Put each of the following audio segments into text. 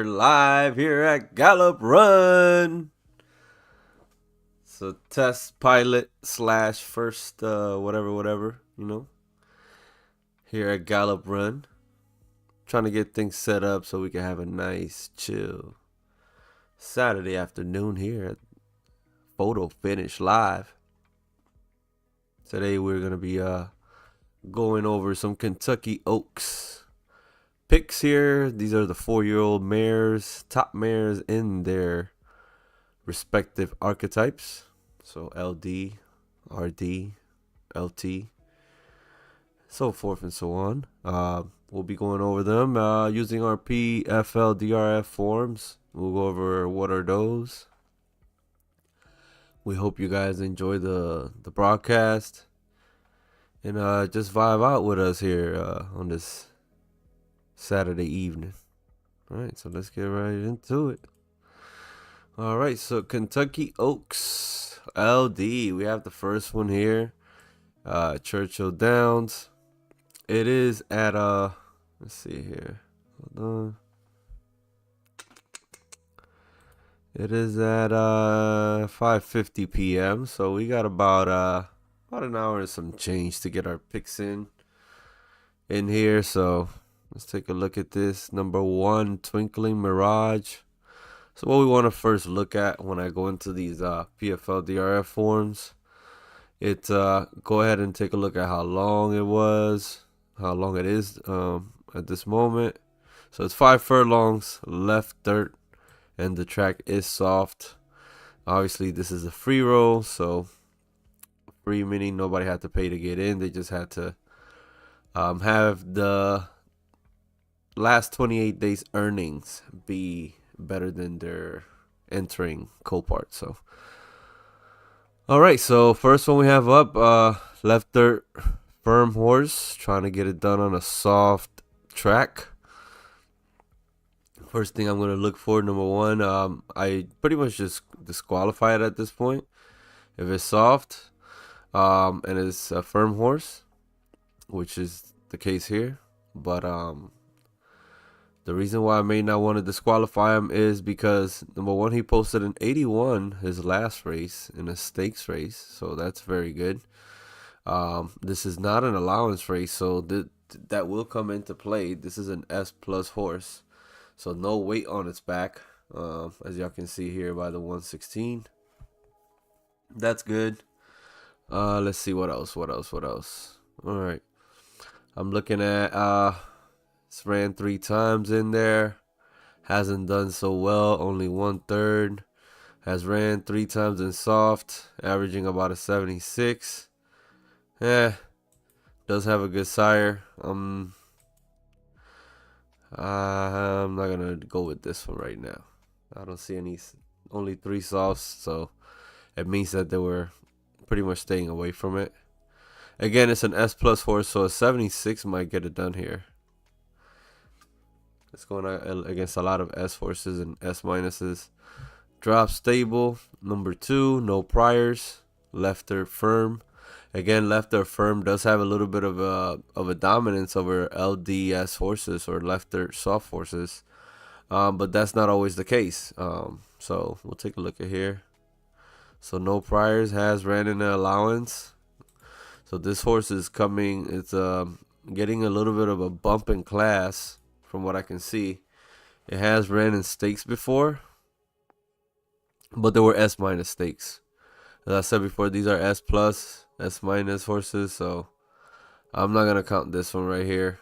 We're live here at Gallop Run. So test pilot slash first whatever, here at Gallop Run. Trying to get things set up so we can have a nice chill Saturday afternoon here at Photo Finish Live. Today we're gonna be going over some Kentucky Oaks picks here. These are the 4-year-old mares, top mares in their respective archetypes. So LD, RD, LT, so forth and so on. We'll be going over them using our PFL DRF forms. We'll go over what are those. We hope you guys enjoy the broadcast and just vibe out with us here on this Saturday evening. All right, so let's get right into it. All right, so Kentucky Oaks LD. We have the first one here, Churchill Downs. It is at let's see here. Hold on. It is at 5:50 p.m. So we got about an hour and some change to get our picks in here. So let's take a look at this. Number 1, Twinkling Mirage. So what we want to first look at when I go into these PFL DRF forms, it's go ahead and take a look at how long it was, how long it is at this moment. So it's 5 furlongs, left dirt, and the track is soft. Obviously, this is a free roll, so free meaning nobody had to pay to get in. They just had to have the last 28 days earnings be better than their entering Copart. So all right, so first one we have up, left dirt, firm horse, trying to get it done on a soft track. First thing I'm going to look for, number 1, I pretty much just disqualify it at this point if it's soft and it's a firm horse, which is the case here. But the reason why I may not want to disqualify him is because, number 1, he posted an 81 his last race in a stakes race, so that's very good. This is not an allowance race, so that will come into play. This is an S plus horse, so no weight on its back, as y'all can see here by the 116. That's good. Let's see what else. All right, I'm looking at it's ran 3 times in there. Hasn't done so well, only 1/3. Has ran 3 times in soft, averaging about a 76. Does have a good sire. I'm not gonna go with this one right now. I don't see only 3 softs, so it means that they were pretty much staying away from it. Again, it's an S plus horse, so a 76 might get it done here. It's going against a lot of S horses and S minuses. Drop stable, number 2, no priors, left dirt firm. Again, left dirt firm does have a little bit of a dominance over LDS horses or left dirt soft horses, but that's not always the case. So we'll take a look at here. So no priors, has ran in an allowance. So this horse is coming. It's getting a little bit of a bump in class. From what I can see, it has ran in stakes before, but there were S minus stakes. As I said before, these are S plus, S minus horses, so I'm not gonna count this one right here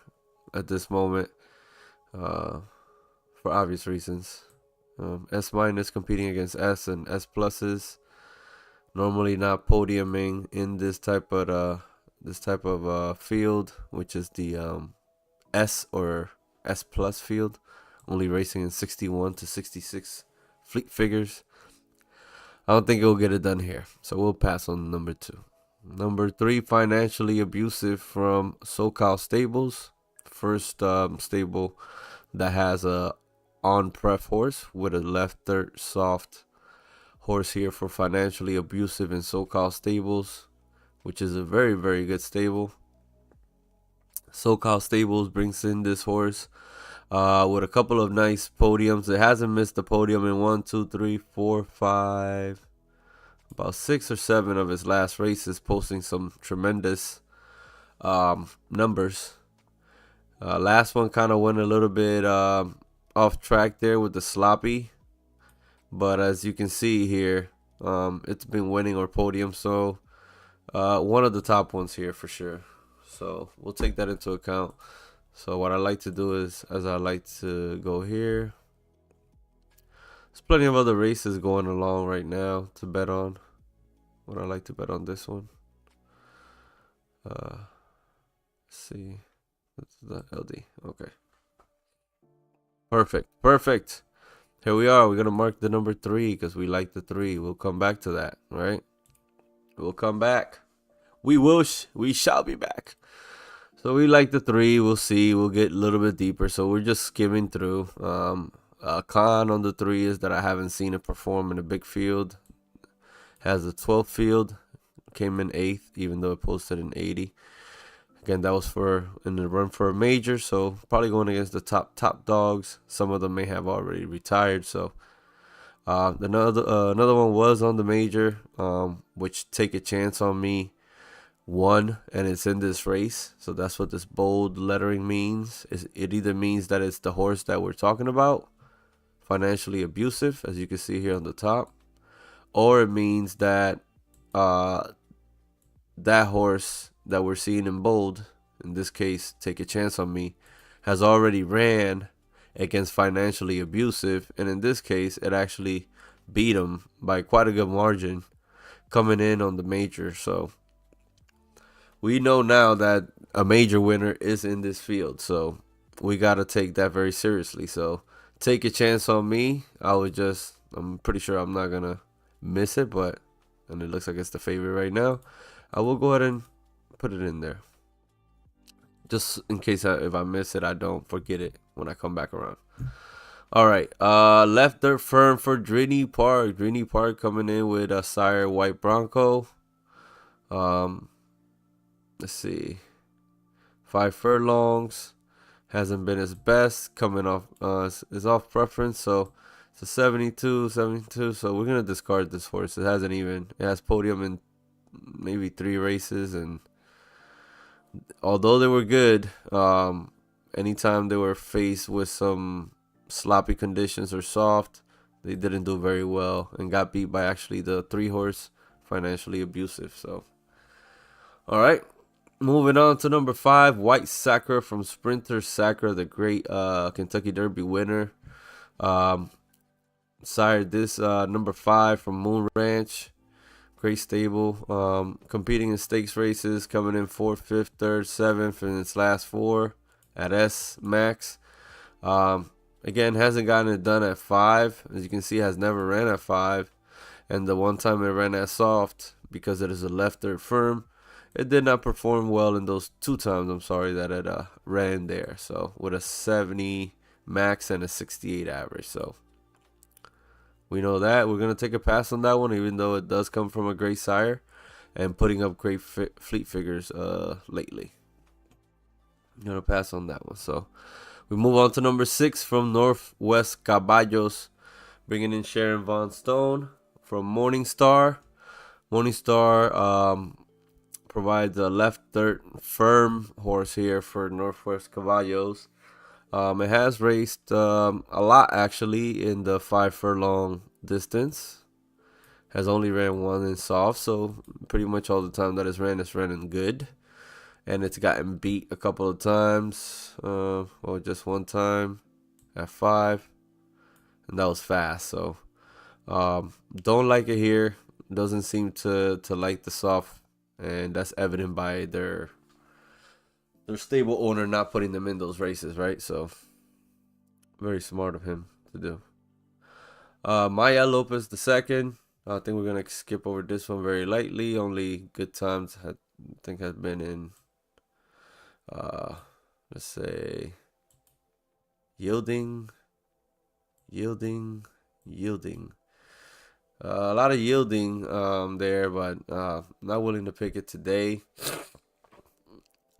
at this moment, for obvious reasons. S minus competing against S and S pluses, normally not podiuming in this type of field, which is the S or S plus field, only racing in 61 to 66 fleet figures. I don't think it will get it done here, so we'll pass on number 2. Number 3, Financially Abusive from SoCal Stables. First stable that has a on pref horse with a left dirt soft horse here for Financially Abusive in SoCal Stables, which is a very, very good stable. SoCal Stables brings in this horse with a couple of nice podiums. It hasn't missed the podium in 1, 2, 3, 4, 5, about 6 or 7 of his last races, posting some tremendous numbers. Last one kind of went a little bit off track there with the sloppy, but as you can see here, it's been winning our podium, so one of the top ones here for sure. So we'll take that into account. So what I like to do is, as I like to go here, there's plenty of other races going along right now to bet on. What I like to bet on this one. Let's see. That's the LD. Okay. Perfect. Here we are. We're gonna mark the number 3 because we like the 3. We'll come back to that, right? We'll come back. We shall be back. So we like the 3. We'll see. We'll get a little bit deeper. So we're just skimming through. Con on the 3 is that I haven't seen it perform in a big field. Has a 12th field. Came in 8th, even though it posted an 80. Again, that was in the run for a major, so probably going against the top dogs. Some of them may have already retired. So another one was on the major, which Take a Chance on Me won, and it's in this race. So that's what this bold lettering means. It either means that it's the horse that we're talking about, financially abusive, as you can see here on the top, or it means that that horse that we're seeing in bold, in this case, Take a Chance on Me, has already ran against financially abusive, and in this case, it actually beat him by quite a good margin coming in on the major. So we know now that a major winner is in this field, so we got to take that very seriously. So Take a Chance on Me, I'm pretty sure I'm not going to miss it, and it looks like it's the favorite right now. I will go ahead and put it in there, just in case if I miss it, I don't forget it when I come back around. All right, left dirt firm for Drini Park. Drini Park coming in with a sire White Bronco. Let's see, 5 furlongs. Hasn't been his best, coming off is off preference, so it's a 72. So we're gonna discard this horse. It has podium in maybe 3 races, and although they were good, anytime they were faced with some sloppy conditions or soft, they didn't do very well and got beat by actually the 3 horse financially abusive. So all right, moving on to number 5, White Sacra from Sprinter Sacra, the great Kentucky Derby winner. Sired this number 5 from Moon Ranch. Great stable, competing in stakes races, coming in 4th, 5th, 3rd, 7th in its last 4 at S Max. Again, hasn't gotten it done at 5. As you can see, has never ran at 5. And the one time it ran at soft, because it is a left third firm, it did not perform well in those 2 times, that it ran there. So with a 70 max and a 68 average. So we know that. We're going to take a pass on that one, even though it does come from a great sire and putting up great fleet figures lately. I'm going to pass on that one. So we move on to number 6 from Northwest Caballos, bringing in Sharon Von Stone from Morningstar. Morningstar provides a left dirt firm horse here for Northwest Caballos. It has raced a lot actually in the 5 furlong distance. Has only ran 1 in soft, so pretty much all the time that it's running good. And it's gotten beat a couple of times, or just one time at 5, and that was fast. So don't like it here. Doesn't seem to like the soft, and that's evident by their stable owner not putting them in those races, right? So very smart of him to do. Maya Lopez the second. I think we're gonna skip over this one very lightly. Only good times has been in let's say yielding. A lot of yielding there, but not willing to pick it today.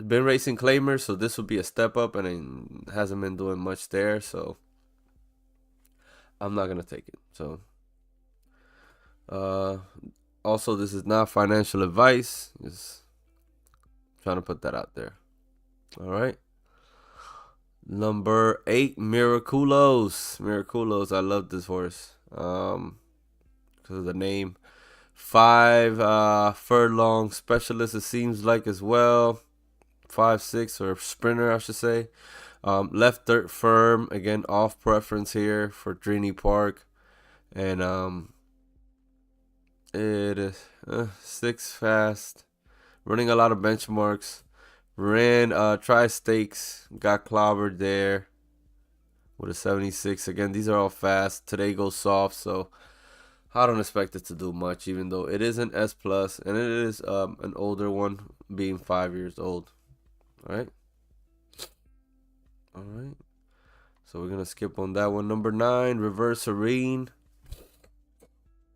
been racing Claimer, so this would be a step up, and it hasn't been doing much there, so I'm not gonna take it. So, uh, also this is not financial advice. Just trying to put that out there. All right. Number 8, Miraculos. Miraculos. I love this horse. Because of the name. 5 furlong specialist. It seems like as well. 5-6 or sprinter, I should say. Left dirt firm, again off preference here for Trini Park, and it is 6 fast, running a lot of benchmarks. Ran tri stakes, got clobbered there with a 76. Again, these are all fast. Today goes soft, so I don't expect it to do much, even though it is an S plus and it is an older one, being 5 years old. All right. All right. So we're gonna skip on that one. Number 9, Reverse Serene.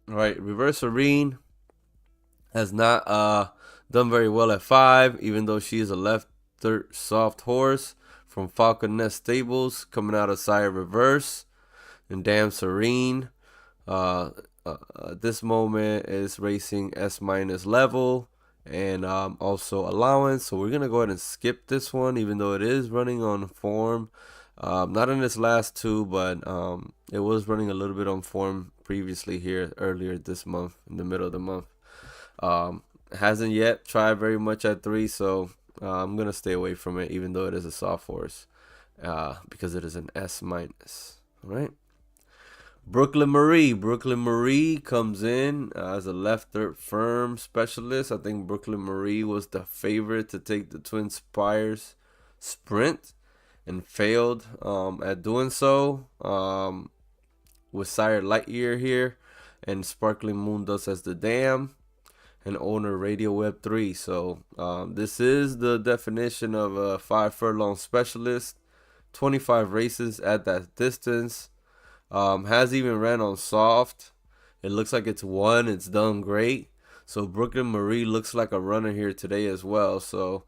All right, Reverse Serene has not done very well at 5, even though she is a left third soft horse from Falcon Nest Stables, coming out of Sire Reverse and Damn Serene. This moment is racing S minus level and also allowance. So we're gonna go ahead and skip this one, even though it is running on form. Not in its last 2, but it was running a little bit on form previously here earlier this month, in the middle of the month. Hasn't yet tried very much at 3, so I'm gonna stay away from it, even though it is a soft horse, because it is an S minus. All right. Brooklyn Marie. Brooklyn Marie comes in as a left third firm specialist. I think Brooklyn Marie was the favorite to take the Twin Spires sprint and failed at doing so, with Sire Lightyear here and Sparkling Moon Dust as the dam and owner Radio Web 3. So this is the definition of a 5 furlong specialist. 25 races at that distance. Has even ran on soft. It looks like it's won. It's done great. So Brooklyn Marie looks like a runner here today as well. So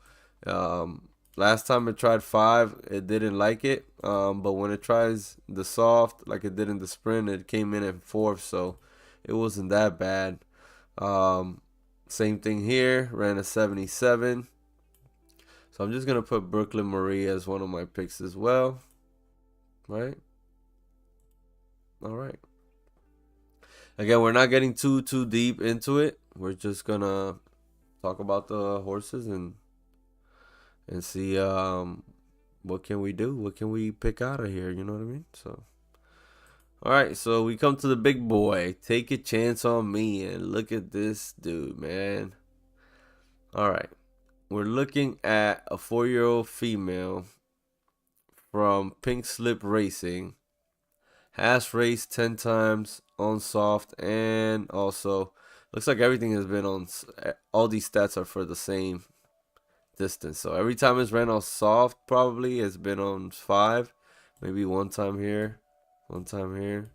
last time it tried 5, it didn't like it. But when it tries the soft, like it did in the sprint, it came in at 4th. So it wasn't that bad. Same thing here. Ran a 77. So I'm just going to put Brooklyn Marie as one of my picks as well. Right? All right. Again, we're not getting too deep into it. We're just gonna talk about the horses and see what can we do? What can we pick out of here? You know what I mean? So, all right. So we come to the big boy. Take a chance on me, and look at this dude, man. All right. We're looking at a 4-year-old female from Pink Slip Racing. Has raced 10 times on soft, and also looks like everything has been on, all these stats are for the same distance. So every time it's ran on soft, probably it's been on 5, maybe one time here, one time here.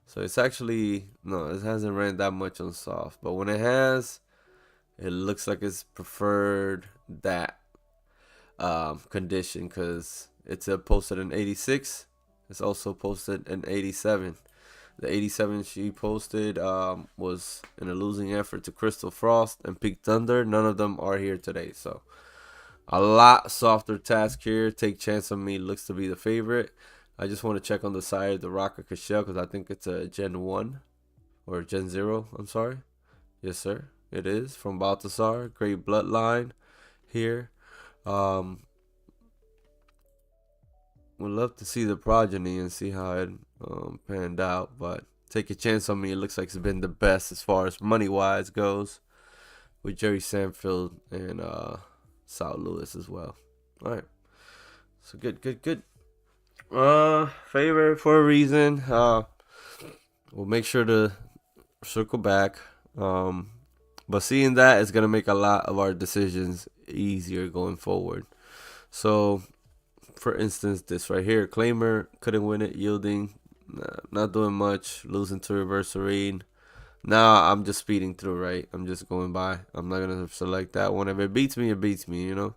So it's actually, no, it hasn't ran that much on soft, but when it has, it looks like it's preferred that condition, because it's posted an 86. It's also posted an 87. The 87 she posted was in a losing effort to Crystal Frost and Peak Thunder. None of them are here today. So a lot softer task here. Take Chance on Me looks to be the favorite. I just want to check on the side of the Rocker Cashel, because I think it's a Gen 1 or Gen 0. I'm sorry. Yes, sir. It is from Balthasar. Great bloodline here. Would love to see the progeny and see how it panned out, but Take a Chance on Me, it looks like it's been the best as far as money wise goes, with Jerry Sanfield and Sal Lewis as well. All right, so good. Favorite for a reason. We'll make sure to circle back. But seeing that is gonna make a lot of our decisions easier going forward. So, for instance, this right here, Claimer couldn't win it, yielding, not doing much, losing to Reverse Serene. Now I'm just speeding through, right? I'm just going by. I'm not gonna select that one. If it beats me, it beats me, you know.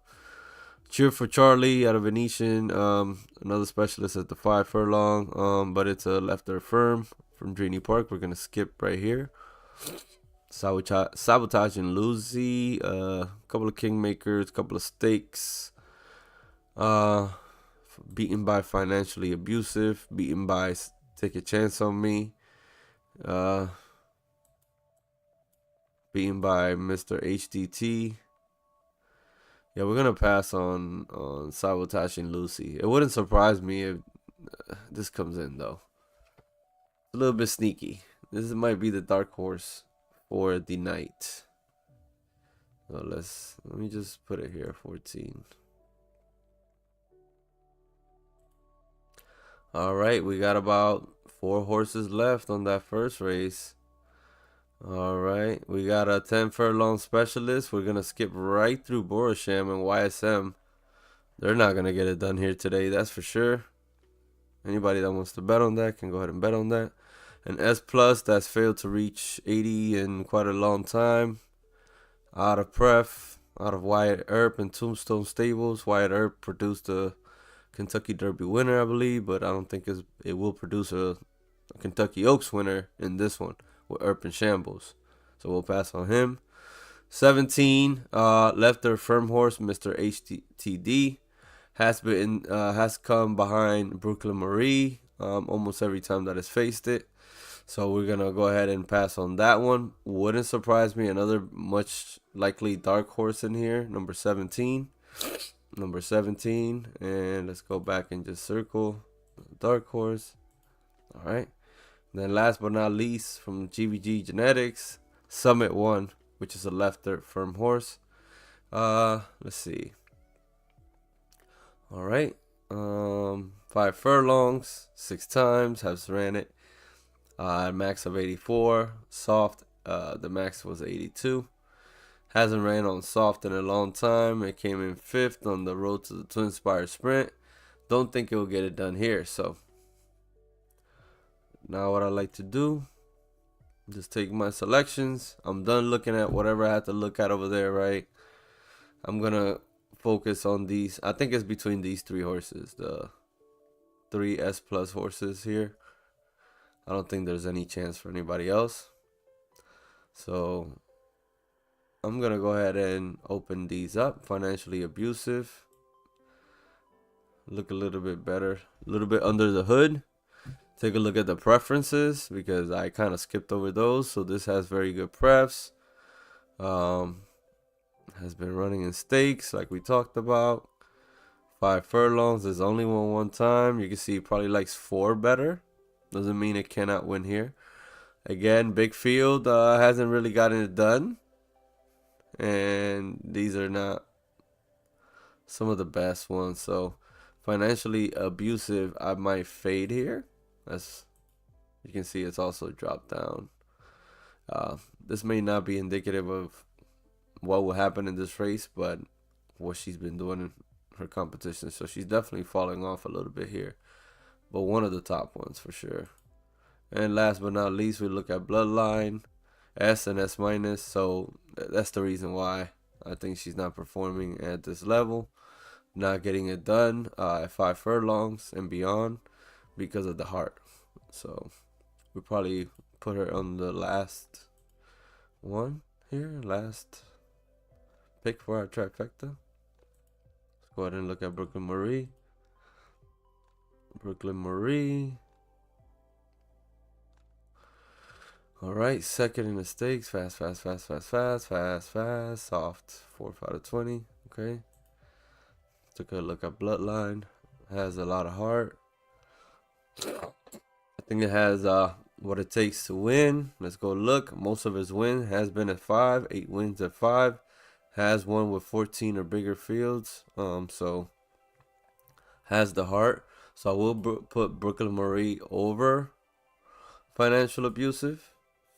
Cheer for Charlie out of Venetian. Another specialist at the 5 furlong. But it's a lefter firm from Drini Park. We're gonna skip right here. Sabotage and Lucy. Couple of Kingmakers, couple of stakes. Beaten by Financially Abusive. Beaten by Take a Chance on Me. Beaten by Mr. HDT. Yeah, we're gonna pass on Sabotage and Lucy. It wouldn't surprise me if this comes in though. It's a little bit sneaky. This might be the dark horse for the night. So let me just put it here, 14. All right, we got about 4 horses left on that first race. All right, we got a 10 furlong specialist. We're gonna skip right through Borasham and YSM. They're not gonna get it done here today, that's for sure. Anybody that wants to bet on that can go ahead and bet on that. An S plus that's failed to reach 80 in quite a long time. Out of Pref, out of Wyatt Earp and Tombstone Stables. Wyatt Earp produced a Kentucky Derby winner, I believe, but I don't think it will produce a Kentucky Oaks winner in this one with Earp and Shambles. So we'll pass on him. 17, lefter firm horse, Mr. HTD, has come behind Brooklyn Marie almost every time that it's faced it. So we're gonna go ahead and pass on that one. Wouldn't surprise me, another much likely dark horse in here, number 17. Number 17, and let's go back and just circle dark horse. All right. Then last but not least, from GVG Genetics, Summit 1, which is a lefter firm horse. Let's see. All right. 5 furlongs, 6 times, has ran it. Max of 84. Soft, the max was 82. Hasn't ran on soft in a long time. It came in 5th on the road to the Twin Spire Sprint. Don't think it will get it done here. So now what I like to do, just take my selections. I'm done looking at whatever I had to look at over there, right? I'm going to focus on these. I think it's between these 3 horses. The 3 S plus horses here. I don't think there's any chance for anybody else. So I'm going to go ahead and open these up. Financially Abusive. Look a little bit better. A little bit under the hood. Take a look at the preferences because I kind of skipped over those. So this has very good prefs. Has been running in stakes like we talked about. 5 furlongs. There's only one time. You can see it probably likes 4 better. Doesn't mean it cannot win here. Again, big field hasn't really gotten it done. And these are not some of the best ones. So Financially Abusive, I might fade here. As you can see, it's also dropped down. This may not be indicative of what will happen in this race, but what she's been doing in her competition. So she's definitely falling off a little bit here. But one of the top ones for sure. And last but not least, we look at Bloodline, S and S minus. So that's the reason why I think she's not performing at this level. Not getting it done at 5 furlongs and beyond because of the heart. So we probably put her on the last one here. Last pick for our trifecta. Let's go ahead and look at Brooklyn Marie. Brooklyn Marie. All right, second in the stakes. Fast. Soft. 4 out of 20. Okay. Took a look at Bloodline. Has a lot of heart. I think it has what it takes to win. Let's go look. Most of his win has been at 5. 8 wins at 5. Has won with 14 or bigger fields. So has the heart. So I will put Brooklyn Marie over Financial Abusive.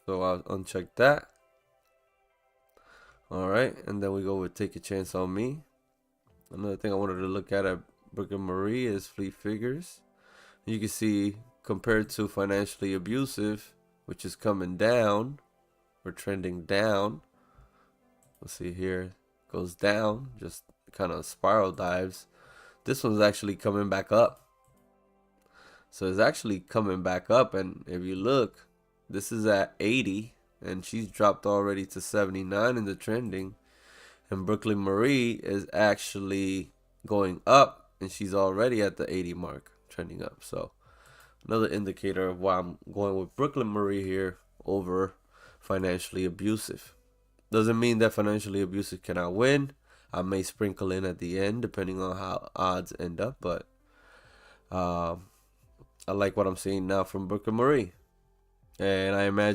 So I'll uncheck that. All right, and then we go with Take a Chance on Me. Another thing I wanted to look at Brooklyn Marie is Fleet Figures. You can see compared to Financially Abusive, which is coming down or trending down. Let's see here, goes down, just kind of spiral dives. This one's actually coming back up. So it's actually coming back up, and if you look, this is at 80, and she's dropped already to 79 in the trending. And Brooklyn Marie is actually going up, and she's already at the 80 mark, trending up. So another indicator of why I'm going with Brooklyn Marie here over Financially Abusive. Doesn't mean that Financially Abusive cannot win. I may sprinkle in at the end depending on how odds end up, but I like what I'm seeing now from Brooklyn Marie. And I imagine